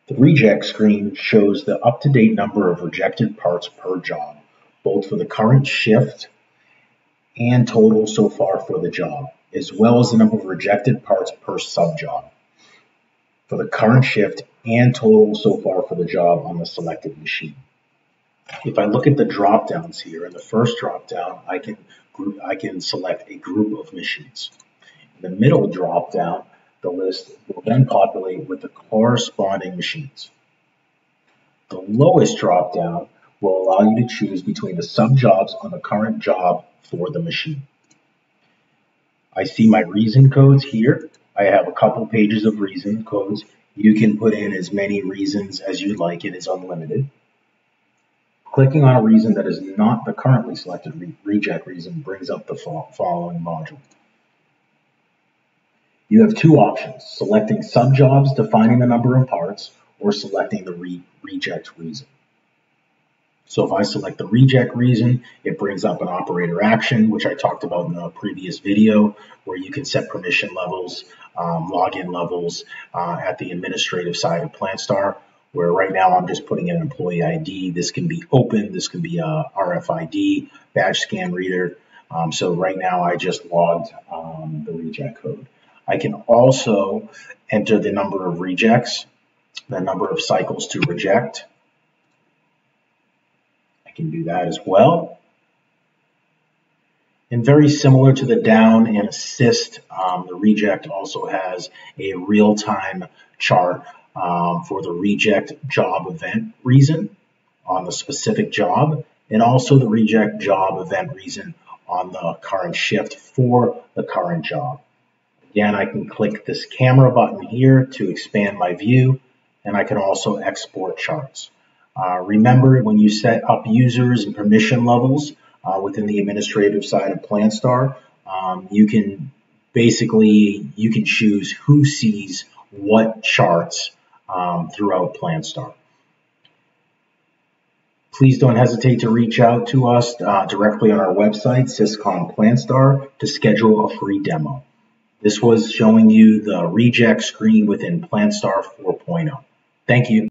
The reject screen shows the up-to-date number of rejected parts per job, both for the current shift and total so far for the job, as well as the number of rejected parts per sub-job for the current shift and total so far for the job on the selected machine. If I look at the drop-downs here, in the first drop-down, I can select a group of machines. In the middle drop-down, the list will then populate with the corresponding machines. The lowest drop-down will allow you to choose between the sub-jobs on the current job for the machine. I see my reason codes here. I have a couple pages of reason codes. You can put in as many reasons as you like. It is unlimited. Clicking on a reason that is not the currently selected reject reason brings up the following module. You have two options: selecting sub-jobs defining the number of parts, or selecting the reject reason. So if I select the reject reason, it brings up an operator action, which I talked about in the previous video, where you can set permission levels, login levels at the administrative side of PlantStar, where right now I'm just putting in an employee ID. This can be open, this can be a RFID, badge scan reader. So right now I just logged the reject code. I can also enter the number of rejects, the number of cycles to reject. I can do that as well. And very similar to the down and assist, the reject also has a real-time chart for the reject job event reason on the specific job, and also the reject job event reason on the current shift for the current job. Again, I can click this camera button here to expand my view, and I can also export charts. Remember, when you set up users and permission levels within the administrative side of PlantStar, you can choose who sees what charts throughout PlantStar. Please don't hesitate to reach out to us directly on our website, Syscon PlantStar, to schedule a free demo. This was showing you the reject screen within PlantStar 4.0. Thank you.